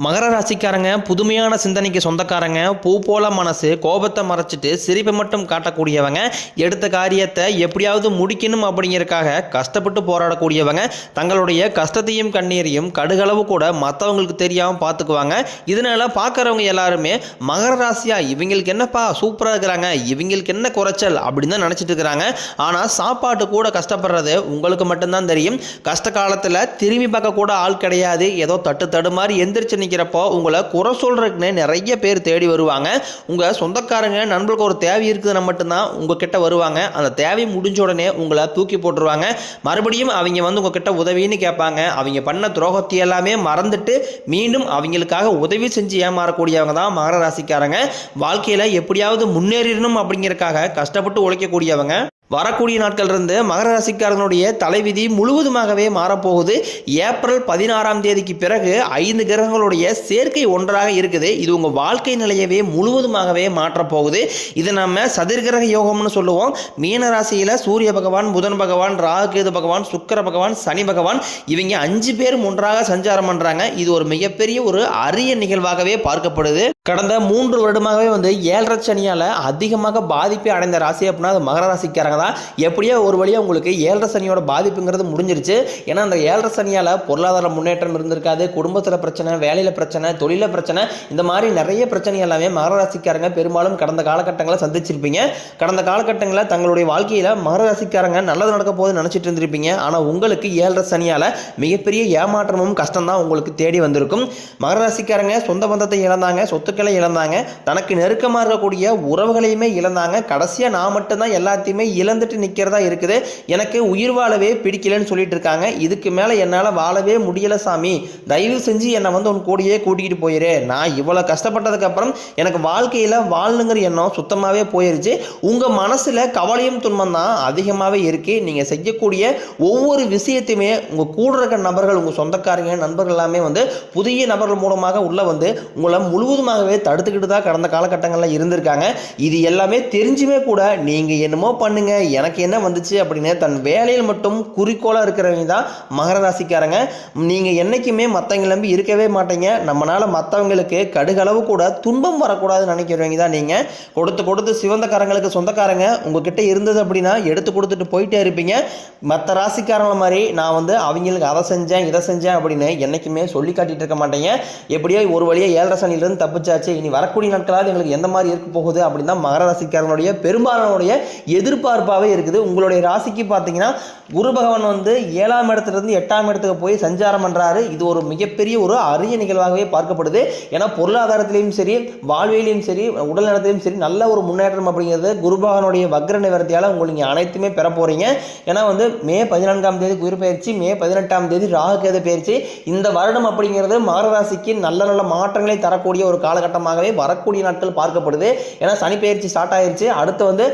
மகர ராசிக்காரங்க புதுமையான சிந்தனைக்கு சொந்தக்காரங்க, பூ போல மனசு, கோபத்தை மறைச்சிட்டு சிரிப்பை மட்டும் காட்டக்கூடியவங்க, எடுத்த காரியத்தை எப்படியாவது முடிக்கணும் அப்படிங்கிறதுக்காக கஷ்டப்பட்டு போராடக்கூடியவங்க, தங்களுடைய கஷ்டத்தையும் கண்ணீரையும் கடுகளவு கூட மற்றவங்களுக்கு தெரியாமல் பார்த்துக்குவாங்க. இதனால பார்க்குறவங்க எல்லாருமே மகர ராசியா இவங்களுக்கு என்னப்பா சூப்பராக இருக்கிறாங்க, இவங்களுக்கு என்ன குறைச்சல் அப்படின்னு தான் நினச்சிட்டு இருக்கிறாங்க. ஆனால் சாப்பாட்டு கூட கஷ்டப்படுறது உங்களுக்கு மட்டும்தான் தெரியும். கஷ்ட காலத்தில் திரும்பி பார்க்க கூட ஆள் கிடையாது. ஏதோ தட்டு மாதிரி எந்திரிச்சு நிற்கிறப்போ உங்களை குறை சொல்றதுக்குன்னு நிறைய பேர் தேடி வருவாங்க. உங்கள் சொந்தக்காரங்க நண்பர்களுக்கு ஒரு தேவை இருக்குதுன்னா மட்டும்தான் உங்ககிட்ட வருவாங்க. அந்த தேவை முடிஞ்ச உடனே உங்களை தூக்கி போட்டுருவாங்க. மறுபடியும் அவங்க வந்து உங்ககிட்ட உதவின்னு கேட்பாங்க. அவங்க பண்ண துரோகத்தை எல்லாமே மறந்துட்டு மீண்டும் அவங்களுக்காக உதவி செஞ்சு ஏமாறக்கூடியவங்க தான் மகர ராசிக்காரங்க. வாழ்க்கையில் எப்படியாவது முன்னேறணும் அப்படிங்கிறதுக்காக கஷ்டப்பட்டு உழைக்கக்கூடியவங்க. வரக்கூடிய நாட்கள் இருந்து மகர ராசிக்காரர்களுடைய தலைவிதி முழுவதுமாகவே மாறப்போகுது. ஏப்ரல் 16ஆம் தேதிக்கு பிறகு 5 கிரகங்களுடைய சேர்க்கை ஒன்றாக இருக்குது. இது உங்கள் வாழ்க்கை நிலையவே முழுவதுமாகவே மாற்றப்போகுது. இதை நம்ம சதுர்கிரக யோகம்னு சொல்லுவோம். மீன ராசியில் சூரிய பகவான், புதன் பகவான், ராகு கேது பகவான், சுக்கிர பகவான், சனி பகவான் இவங்க 5 பேரும் ஒன்றாக சஞ்சாரம் பண்ணுறாங்க. இது ஒரு மிகப்பெரிய ஒரு அரிய நிகழ்வாகவே பார்க்கப்படுது. கடந்த 3 வருடமாகவே வந்து 7.5 சனியால் அதிகமாக பாதிப்பை அடைந்த ராசி அப்படின்னா அது மகர ராசிக்காரங்க தான். எப்படியோ ஒரு வழியாக உங்களுக்கு 7.5 சனியோட பாதிப்புங்கிறது முடிஞ்சிருச்சு. ஏன்னா அந்த 7.5 சனியால் பொருளாதார முன்னேற்றம் இருந்திருக்காது. குடும்பத்தில் பிரச்சனை, வேலையில் பிரச்சனை, தொழில பிரச்சனை, இந்த மாதிரி நிறைய பிரச்சனை எல்லாமே மகர ராசிக்காரங்க பெரும்பாலும் கடந்த காலகட்டங்களை சந்திச்சிருப்பீங்க. கடந்த காலகட்டங்களில் தங்களுடைய வாழ்க்கையில் மகர ராசிக்காரங்க நல்லது நடக்க போது நினச்சிட்டு இருந்திருப்பீங்க. ஆனால் உங்களுக்கு 7.5 சனியால் மிகப்பெரிய ஏமாற்றமும் கஷ்டம் தான் உங்களுக்கு தேடி வந்திருக்கும். மகர ராசிக்காரங்க சொந்த பந்தத்தை இழந்தாங்க, சொத்துக்களை இழந்தாங்க, தனக்கு நெருக்கமாக இருக்கக்கூடிய உறவுகளையுமே இழந்தாங்க. கடைசியாக நான் மட்டும்தான் எல்லாத்தையுமே இழந்துட்டு நிற்கிறதா இருக்குது. எனக்கு உயிர் வாழவே பிடிக்கலன்னு சொல்லிட்டு இருக்காங்க. இதுக்கு மேலே என்னால் வாழவே முடியலை சாமி, தயவு செஞ்சு என்னை வந்து உன் கூடயே கூட்டிகிட்டு போயிரு. நான் இவ்வளோ கஷ்டப்பட்டதுக்கு அப்புறம் எனக்கு வாழ்க்கையில் வாழணுங்கிற எண்ணம் சுத்தமாகவே போயிருச்சு. உங்கள் மனசில் கவலையும் துன்பம் தான் அதிகமாகவே இருக்குது. நீங்கள் செய்யக்கூடிய ஒவ்வொரு விஷயத்தையுமே உங்கள் கூட இருக்க நபர்கள், உங்கள் சொந்தக்காரங்க, நண்பர்கள் எல்லாமே வந்து புதிய நபர்கள் மூலமாக உள்ளே வந்து உங்களை முழுவதுமாகவே தடுத்துக்கிட்டு தான் கடந்த காலகட்டங்களில் இருந்திருக்காங்க. இது எல்லாமே தெரிஞ்சுமே கூட நீங்கள் என்னமோ பண்ணுங்க, எனக்கு என்ன வந்துச்சு அப்படின்னு தன் வேலையில் மட்டும் குறிக்கோளாக இருக்கிறவங்க தான் மகர ராசிக்காரங்க. நீங்கள் என்றைக்குமே மற்றவங்க நம்பி இருக்கவே மாட்டீங்க. நம்மளால் மற்றவங்களுக்கு கடுகளவு கூட துன்பம் வரக்கூடாதுன்னு நினைக்கிறவங்க தான் நீங்கள். கொடுத்து சிவந்தக்காரங்களுக்கு சொந்தக்காரங்க உங்ககிட்ட இருந்தது அப்படின்னா எடுத்து கொடுத்துட்டு போயிட்டே இருப்பீங்க. மற்ற ராசிக்காரங்கள மாதிரி நான் வந்து அவங்களுக்கு அதை செஞ்சேன் இதை செஞ்சேன் அப்படின்னு என்றைக்குமே சொல்லி காட்டிட்டு இருக்க மாட்டேங்க. எப்படியோ ஒரு வழியாக 7.5 சனியிலிருந்து தப்பிச்சாச்சு, இனி வரக்கூடிய நாட்களாவது எங்களுக்கு எந்த மாதிரி இருக்க போகுது அப்படின்னு தான் மகர ராசிக்காரனுடைய பெரும்பாலானுடைய எதிர்பார்ப்பாகவே இருக்குது. உங்களுடைய ராசிக்கு பார்த்தீங்கன்னா குரு பகவான் வந்து 7ஆம் இடத்துலேருந்து 8ஆம் இடத்துக்கு போய் சஞ்சாரம் பண்ணுறாரு. இது ஒரு மிகப்பெரிய ஒரு அரிய நிகழ்வாகவே பார்க்கப்படுது. ஏன்னா பொருளாதாரத்திலையும் சரி, வாழ்வியலையும் சரி, உடல் நலத்திலையும் சரி நல்ல ஒரு முன்னேற்றம் அப்படிங்கிறது குரு பகவானுடைய வக்ர நிவர்த்தியால் உங்களுக்கு நீங்கள் அனைத்துமே பெற போகிறீங்க. ஏன்னா வந்து மே 14ஆம் தேதி குரு பயிற்சி, மே 18ஆம் தேதி ராகு கேது பயிற்சி. இந்த வருடம் அப்படிங்கிறது மகர ராசிக்கு நல்ல நல்ல மாற்றங்களை தரக்கூடிய ஒரு காலகட்டமாகவே வரக்கூடிய நாட்கள் பார்க்கப்படுது. ஏன்னா சனி பயிற்சி ஸ்டார்ட் ஆயிடுச்சு. அடுத்து வந்து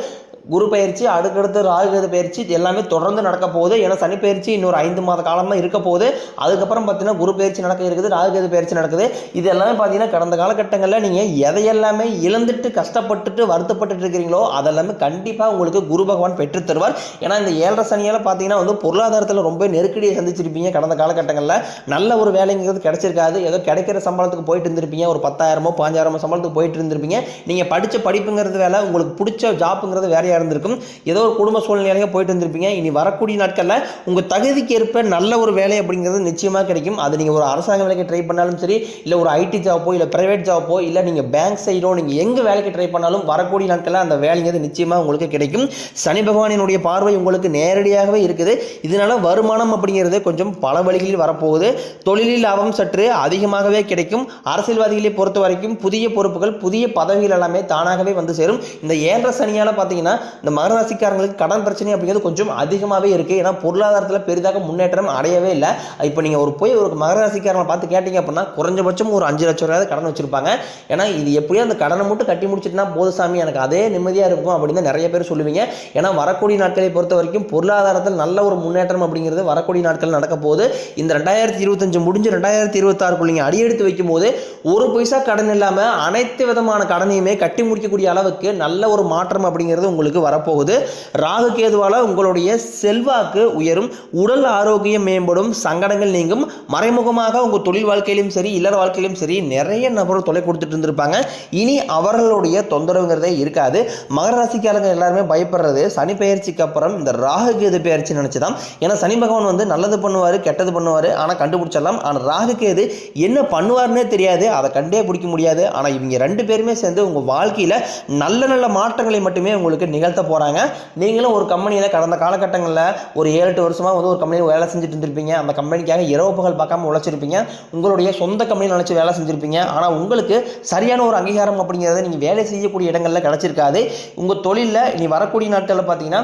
குரு பயிற்சி, அடுத்தடுத்து ராகு கேது பயிற்சி எல்லாமே தொடர்ந்து நடக்க போகுது. ஏன்னா சனி பயிற்சி இன்னொரு 5 மாத காலம் தான் இருக்க போகுது. அதுக்கப்புறம் பார்த்தீங்கன்னா குரு பயிற்சி நடக்க இருக்குது, ராகு கேது பயிற்சி நடக்குது. இது எல்லாமே பார்த்தீங்கன்னா கடந்த காலகட்டங்களில் நீங்கள் எதையெல்லாமே இழந்துட்டு கஷ்டப்பட்டுட்டு வருத்தப்பட்டு இருக்கிறீங்களோ அதெல்லாமே கண்டிப்பாக உங்களுக்கு குரு பகவான் பெற்று தருவார். ஏன்னா இந்த 7.5 சனியால் பார்த்தீங்கன்னா வந்து பொருளாதாரத்தில் ரொம்ப நெருக்கடியை சந்திச்சிருப்பீங்க. கடந்த காலகட்டங்களில் நல்ல ஒரு வேலைங்கிறது கிடைச்சிருக்காது. ஏதோ கிடைக்கிற சம்பளத்துக்கு போயிட்டு இருந்திருப்பீங்க. ஒரு 10,000 15,000 சம்பளத்துக்கு போயிட்டு இருந்திருப்பீங்க. நீங்கள் படித்த படிப்புங்கிறது வேலை, உங்களுக்கு பிடிச்ச ஜாப்புங்கிறது வேற இருந்திருக்கும். ஏதோ ஒரு குடும்ப சூழ்நிலையாக போயிட்டு இருந்திருப்பீங்க. இனி வரக்கூடிய நாட்களில் உங்கள் தகுதிக்கு ஏற்ப நல்ல ஒரு வேலை அப்படிங்கிறது நிச்சயமாக கிடைக்கும். அது நீங்கள் ஒரு அரசாங்க வேலைக்கு ட்ரை பண்ணாலும் சரி, இல்லை ஒரு ஐடி ஜாப்போ, இல்லை பிரைவேட் ஜாப்போ, இல்லை நீங்கள் பேங்க் சைடோ, நீங்கள் எங்கே வேலைக்கு ட்ரை பண்ணாலும் வரக்கூடிய நாட்களில் அந்த வேலைங்கிறது நிச்சயமாக உங்களுக்கு கிடைக்கும். சனி பகவானினுடைய பார்வை உங்களுக்கு நேரடியாகவே இருக்குது. இதனால வருமானம் அப்படிங்கிறது கொஞ்சம் பல வழிகளில் வரப்போகுது. தொழிலில் லாபம் சற்று அதிகமாகவே கிடைக்கும். அரசியல்வாதிகளை பொறுத்த வரைக்கும் புதிய பொறுப்புகள், புதிய பதவிகள் எல்லாமே தானாகவே வந்து சேரும். இந்த 7.5 சனியால் பார்த்தீங்கன்னா இந்த மகர ராசிக்காரங்களுக்கு கடன் பிரச்சனை அப்படிங்கிறது கொஞ்சம் அதிகமாகவே இருக்குது. ஏன்னா பொருளாதாரத்தில் பெரிதாக முன்னேற்றம் அடையவே இல்லை. இப்போ நீங்கள் ஒரு மகர ராசிக்காரங்களை பார்த்து கேட்டீங்க அப்படின்னா குறைஞ்சபட்சம் ஒரு 5 லட்சம் ரூபாய் கடன் வச்சிருப்பாங்க. ஏன்னா இது எப்படியோ அந்த கடனை மட்டும் கட்டி முடிச்சுட்டுனா போது சாமி, எனக்கு அதே நிம்மதியாக இருக்கும் அப்படின்னு நிறைய பேர் சொல்லுவீங்க. ஏன்னா வரக்கூடிய நாட்களை பொறுத்த வரைக்கும் பொருளாதாரத்தில் நல்ல ஒரு முன்னேற்றம் அப்படிங்கிறது வரக்கூடிய நாட்கள் நடக்க போகுது. இந்த 2025 முடிஞ்சு 2026 நீங்கள் அடியெடுத்து வைக்கும் போது ஒரு பைசா கடன் இல்லாமல் அனைத்து விதமான கடனையுமே கட்டி முடிக்கக்கூடிய அளவுக்கு நல்ல ஒரு மாற்றம் அப்படிங்கிறது உங்களுக்கு உங்களுக்கு வரப்போகுது. ராகு கேதுவால் உங்களுடைய செல்வாக்கு உயரும், உடல் ஆரோக்கியம் மேம்படும், சங்கடங்கள் நீங்கும். மறைமுகமாக உங்கள் தொழில் வாழ்க்கையிலும் சரி இல்லற வாழ்க்கையிலும் சரி நிறைய நபர்கள் தொலை கொடுத்துட்டு இருந்திருப்பாங்க. இனி அவர்களுடைய தொந்தரவுங்கிறதே இருக்காது. மகர ராசிக்காரங்க எல்லாருமே பயப்படுறது சனி பெயர்ச்சிக்கு அப்புறம் இந்த ராகு கேது பெயர்ச்சி நினைச்சுதான். ஏன்னா சனி பகவான் வந்து நல்லது பண்ணுவார், கெட்டது பண்ணுவார், ஆனால் கண்டுபிடிச்சிடலாம். ஆனால் ராகு கேது என்ன பண்ணுவார்னே தெரியாது, அதை கண்டே பிடிக்க முடியாது. ஆனால் இவங்க ரெண்டு பேருமே சேர்ந்து உங்கள் வாழ்க்கையில் நல்ல நல்ல மாற்றங்களை மட்டுமே உங்களுக்கு நிகழ்த்த போகிறாங்க. நீங்களும் ஒரு கம்பெனியில் கடந்த காலகட்டங்களில் ஒரு 7-8 வருஷமாக வந்து ஒரு கம்பெனியில் வேலை செஞ்சுட்டு இருந்திருப்பீங்க. அந்த கம்பெனிக்காக இரவு பகல் பார்க்காம உழைச்சிருப்பீங்க. உங்களுடைய சொந்த கம்பெனியில் நினச்சி வேலை செஞ்சுருப்பீங்க. ஆனால் உங்களுக்கு சரியான ஒரு அங்கீகாரம் அப்படிங்கிறத நீங்கள் வேலை செய்யக்கூடிய இடங்களில் கிடச்சிருக்காது. உங்கள் தொழிலில் இனி வரக்கூடிய நாட்களில் பார்த்தீங்கன்னா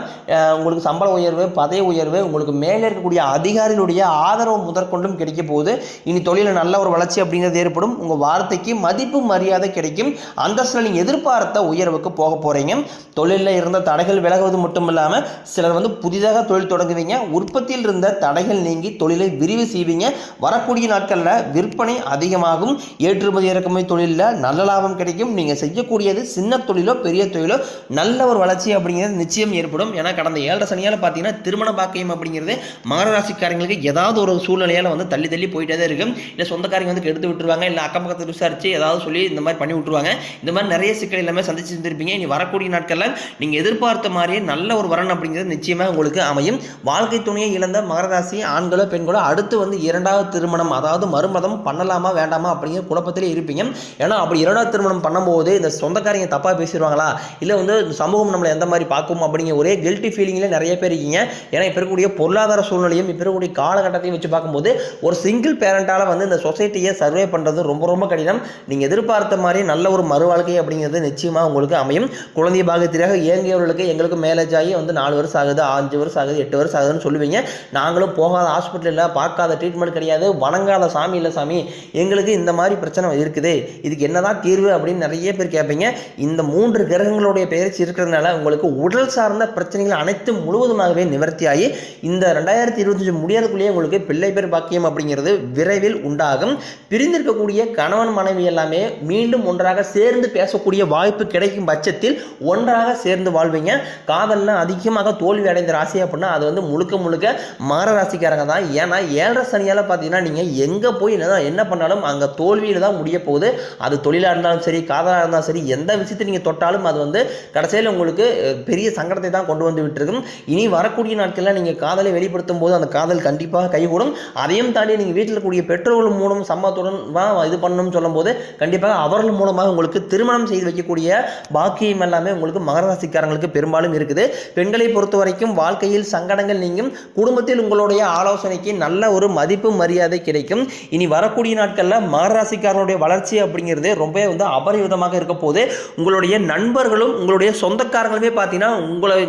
உங்களுக்கு சம்பள உயர்வு, பதவி உயர்வு, உங்களுக்கு மேலே இருக்கக்கூடிய அதிகாரிகளுடைய ஆதரவு முதற்கொண்டும் கிடைக்க போகுது. இனி தொழிலில் நல்ல ஒரு வளர்ச்சி அப்படிங்கிறது ஏற்படும். உங்கள் வார்த்தைக்கு மதிப்பு மரியாதை கிடைக்கும். அந்தஸ்தில் நீங்கள் எதிர்பார்த்த உயர்வுக்கு போக போகிறீங்க. தொழிலில் இருந்த தடைகள் விலகுவது மட்டும் இல்லாமல் சிலர் வந்து புதிதாக தொழில் தொடங்குவீங்க. உற்பத்தியில் இருந்த தடைகள் நீங்கி தொழிலை விரிவு செய்வீங்க. வரக்கூடிய நாட்களில் விற்பனை அதிகமாகும். ஏற்றுமதி இறக்குமதி தொழிலில் நல்ல லாபம் கிடைக்கும். நீங்கள் செய்யக்கூடியது சின்ன தொழிலோ பெரிய தொழிலோ நல்ல ஒரு வளர்ச்சி அப்படிங்கிறது நிச்சயம் ஏற்படும். ஏன்னா கடந்த 7 சனியால் பார்த்தீங்கன்னா திருமண பாக்கியம் அப்படிங்கிறது மகர ராசிக்காரங்களுக்கு ஏதாவது ஒரு சூழ்நிலையால் வந்து தள்ளி தள்ளி போயிட்டே தான் இருக்கும். இல்லை சொந்தக்காரங்க வந்து கெடுத்து விட்டுருவாங்க, இல்லை அக்கம் பக்கத்தில் விசாரிச்சு ஏதாவது சொல்லி இந்த மாதிரி பண்ணி விட்டுருவாங்க. இந்த மாதிரி நிறைய சிக்கல் எல்லாமே சந்திச்சு இருந்திருப்பீங்க. இனி வரக்கூடிய நாட்களில் நீங்கள் எதிர்பார்த்த மாதிரியே நல்ல ஒரு வரன் அப்படிங்கிறது நிச்சயமாக உங்களுக்கு அமையும். வாழ்க்கை துணையை இழந்த மகர ராசி ஆண்களோ பெண்களோ அடுத்து வந்து 2வது திருமணம், அதாவது மறுமதம் பண்ணலாமா வேண்டாமா அப்படிங்கிற குழப்பத்திலே இருப்பீங்க. ஏன்னா அப்படி 2வது திருமணம் பண்ணும்போது இந்த சொந்தக்காரங்க தப்பாக பேசிடுவாங்களா, இல்லை வந்து சமூகம் நம்மளை எந்த மாதிரி பார்க்கும் அப்படிங்கிற ஒரே கில்ட்டி ஃபீலிங்கில் நிறைய பேர் இருக்கீங்க. ஏன்னா இப்போ இருக்கக்கூடிய பொருளாதார சூழ்நிலையும் இப்போ இருக்கக்கூடிய காலகட்டத்தையும் வச்சு பார்க்கும்போது ஒரு சிங்கிள் பேரண்டால் வந்து இந்த சொசைட்டியை சர்வே பண்ணுறது ரொம்ப ரொம்ப கடினம். நீங்கள் எதிர்பார்த்த மாதிரி நல்ல ஒரு மறு வாழ்க்கை அப்படிங்கிறது நிச்சயமாக உங்களுக்கு அமையும். குழந்தை பாகத்திற்காக இயங்கியவர்களுக்கு எங்களுக்கு மேரேஜ் ஆகி வந்து 4 வருஷம் ஆகுது, 5 வருஷம் ஆகுது, 8 வருஷம் ஆகுதுன்னு சொல்லுவீங்க. நாங்களும் போகாத ஹாஸ்பிட்டல் இல்லை, பார்க்காத ட்ரீட்மெண்ட் கிடையாது, வணங்காத சாமி இல்லை சாமி, எங்களுக்கு இந்த மாதிரி பிரச்சனை இருக்குது, இதுக்கு என்னதான் தீர்வு அப்படின்னு நிறைய பேர் கேட்பீங்க. இந்த 3 கிரகங்களுடைய பெயர்ச்சி இருக்கிறதுனால உங்களுக்கு உடல் சார்ந்த பிரச்சனைகள் அனைத்தும் முழுவதுமாகவே நிவர்த்தியாகி இந்த 2025 முடியாதக்குள்ளேயே உங்களுக்கு பிள்ளை பேர் பாக்கியம் அப்படிங்கிறது விரைவில் உண்டாகும். பிரிந்திருக்கக்கூடிய கணவன் மனைவி எல்லாமே மீண்டும் ஒன்றாக சேர்ந்து பேசக்கூடிய வாய்ப்பு கிடைக்கும் பட்சத்தில் ஒன்றாக சேர்ந்து வாழ்வீங்க. காதல்ல அதிகமாக தோல்வி அடைந்த ராசி அப்படின்னா அது வந்து முழுக்க முழுக்க மகர ராசிக்காரங்க தான். ஏன்னா 7 சனியால் பார்த்தீங்கன்னா நீங்கள் எங்கே போய் என்ன பண்ணாலும் அங்கே தோல்வியில் தான் முடிய போகுது. அது தொழிலாக இருந்தாலும் சரி, காதலாக இருந்தாலும் சரி, எந்த விஷயத்தை நீங்கள் தொட்டாலும் அது வந்து கடைசியில் உங்களுக்கு பெரிய சங்கடத்தை தான் கொண்டு வந்து விட்டுருக்கும். இனி வரக்கூடிய நாட்களில் நீங்கள் காதலை வெளிப்படுத்தும் போது அந்த காதல் கண்டிப்பாக கைகூடும். அதையும் தாண்டி நீங்கள் வீட்டில் இருக்கக்கூடிய பெற்றோர்கள் மூலம் சம்மத்துடன் இது பண்ணணும்னு சொல்லும்போது கண்டிப்பாக அவர்கள் மூலமாக உங்களுக்கு திருமணம் செய்து வைக்கக்கூடிய பாக்கியம் எல்லாமே உங்களுக்கு மகர ராசிக்காரங்களுக்கு பெரும்பாலும் இருக்குது. பெண்களை பொறுத்த வரைக்கும் வாழ்க்கையில் சங்கடங்கள் நீங்கும். குடும்பத்தில் உங்களுடைய ஆலோசனைக்கு நல்ல ஒரு மதிப்பு மரியாதை கிடைக்கும். இனி வரக்கூடிய நாட்களில் மகர ராசிக்காரனுடைய வளர்ச்சி அப்படிங்கிறது ரொம்ப வந்து அபரிவிதமாக இருக்க போது. உங்களுடைய நண்பர்களும் உங்களுடைய சொந்தக்காரங்களுமே பார்த்தீங்கன்னா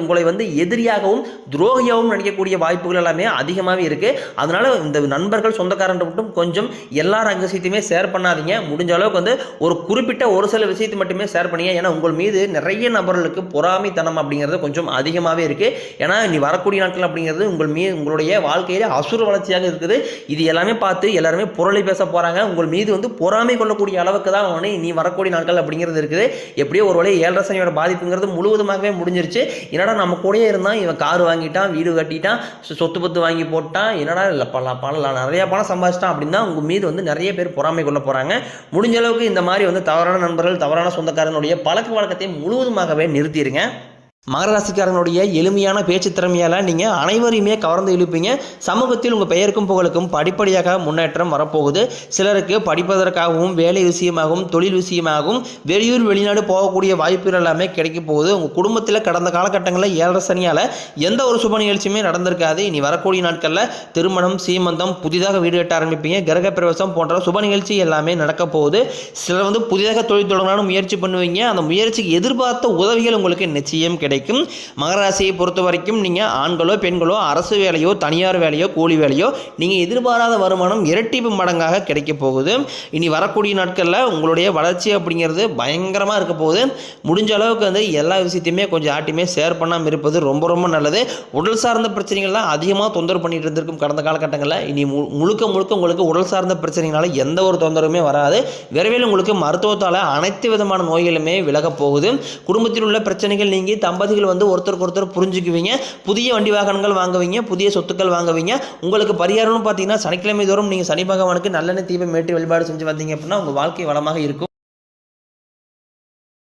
உங்களை வந்து எதிரியாகவும் துரோகியாகவும் நினைக்கக்கூடிய வாய்ப்புகள் எல்லாமே அதிகமாகவே இருக்கு. அதனால இந்த நண்பர்கள் சொந்தக்காரன் மட்டும் கொஞ்சம் எல்லா ரகசியத்தையுமே ஷேர் பண்ணாதீங்க. முடிஞ்ச அளவுக்கு வந்து ஒரு குறிப்பிட்ட ஒரு சில விஷயத்தை மட்டுமே ஷேர் பண்ணீங்க. ஏன்னா உங்கள் மீது நிறைய நபர்களுக்கு பொறாமைத்தனம் அப்படிங்கிறது கொஞ்சம் அதிகமாகவே இருக்கு. ஏன்னா இனி வரக்கூடிய நாட்கள் அப்படிங்கிறது உங்களுடைய வாழ்க்கையில அசுர வளர்ச்சியாக இருக்குது. இது எல்லாமே பார்த்து எல்லாருமே பொருளை பேச போறாங்க. உங்கள் மீது வந்து பொறாமை கொள்ளக்கூடிய அளவுக்கு தான் இனி வரக்கூடிய நாட்கள் அப்படிங்கிறது இருக்குது. எப்படியோ ஒரு வேளை 7 சனியோட பாதிப்புங்கிறது முழுவதுமாகவே முடிஞ்சிருச்சு. என்னடா நம்ம கூடயே இருந்தான், இவன் கார் வாங்கிட்டான், வீடு கட்டிட்டான், சொத்து பத்து வாங்கி போட்டான், என்னடா இல்லை நிறைய பணம் சம்பாதிச்சிட்டான் அப்படின்னா உங்க மீது வந்து நிறைய பேர் பொறாமை கொள்ள போறாங்க. முடிஞ்ச அளவுக்கு இந்த மாதிரி வந்து தவறான நண்பர்கள், தவறான சொந்தக்காரனுடைய பழக்க வழக்கத்தை முழுவதுமாகவே நிறுத்திடுங்க. மகர ராசிக்காரனுடைய எளிமையான பேச்சு திறமையால் நீங்கள் அனைவரையுமே கவர்ந்து இழுப்பீங்க. சமூகத்தில் உங்கள் பெயருக்கும் புகழுக்கும் படிப்படியாக முன்னேற்றம் வரப்போகுது. சிலருக்கு படிப்பதற்காகவும் வேலை விஷயமாகவும் தொழில் விஷயமாகவும் வெளியூர் வெளிநாடு போகக்கூடிய வாய்ப்புகள் எல்லாமே கிடைக்க போகுது. உங்கள் குடும்பத்தில் கடந்த காலகட்டங்களில் 7 சனியால் எந்த ஒரு சுப நிகழ்ச்சியுமே நடந்திருக்காது. இனி வரக்கூடிய நாட்களில் திருமணம், சீமந்தம், புதிதாக வீடு கட்ட ஆரம்பிப்பீங்க, கிரக பிரவேசம் போன்ற சுப நிகழ்ச்சி எல்லாமே நடக்க போகுது. சிலர் வந்து புதிதாக தொழில் தொடங்கலாம்னு முயற்சி பண்ணுவீங்க. அந்த முயற்சிக்கு எதிர்பார்த்த உதவிகள் உங்களுக்கு நிச்சயம் கிடைக்கும். மகர ராசியை பொறுத்த வரைக்கும் நீங்கள் ஆண்களோ பெண்களோ அரசு வேலையோ தனியார் வேலையோ கூலி வேலையோ நீங்கள் எதிர்பாராத வருமானம் இரட்டிப்பு மடங்காக கிடைக்க போகுது. இனி வரக்கூடிய நாட்களில் உங்களுடைய வளர்ச்சி அப்படிங்கிறது பயங்கரமாக இருக்க போகுது. முடிஞ்ச அளவுக்கு வந்து எல்லா விஷயத்தையுமே கொஞ்சம் ஆட்டியுமே ஷேர் பண்ணாமல் இருப்பது ரொம்ப ரொம்ப நல்லது. உடல் சார்ந்த பிரச்சனைகள் தான் அதிகமாக தொந்தரவு பண்ணிட்டு இருந்திருக்கும் கடந்த காலகட்டங்களில். இனி முழுக்க உங்களுக்கு உடல் சார்ந்த பிரச்சனைகளால் எந்த ஒரு தொந்தரவுமே வராது. விரைவில் உங்களுக்கு மருத்துவத்தால் அனைத்து விதமான நோய்களுமே விலக போகுது. குடும்பத்தில் உள்ள பிரச்சனைகள் நீங்கி தம்பதிகள் வந்து ஒருத்தருக்கு ஒருத்தர் புரிஞ்சுக்குவீங்க, புதிய வண்டி வாகனங்கள் வாங்குவீங்க, புதிய சொத்துக்கள் வாங்குவீங்க. உங்களுக்கு பரிகாரம்னு பார்த்தீங்கன்னா சனிக்கிழமை தோறும் நீங்கள் சனி பகவானுக்கு நல்லெண்ணெய் தீபம் ஏற்றி வழிபாடு செஞ்சு வந்தீங்க அப்படின்னா உங்கள் வாழ்க்கை வளமாக இருக்கும்.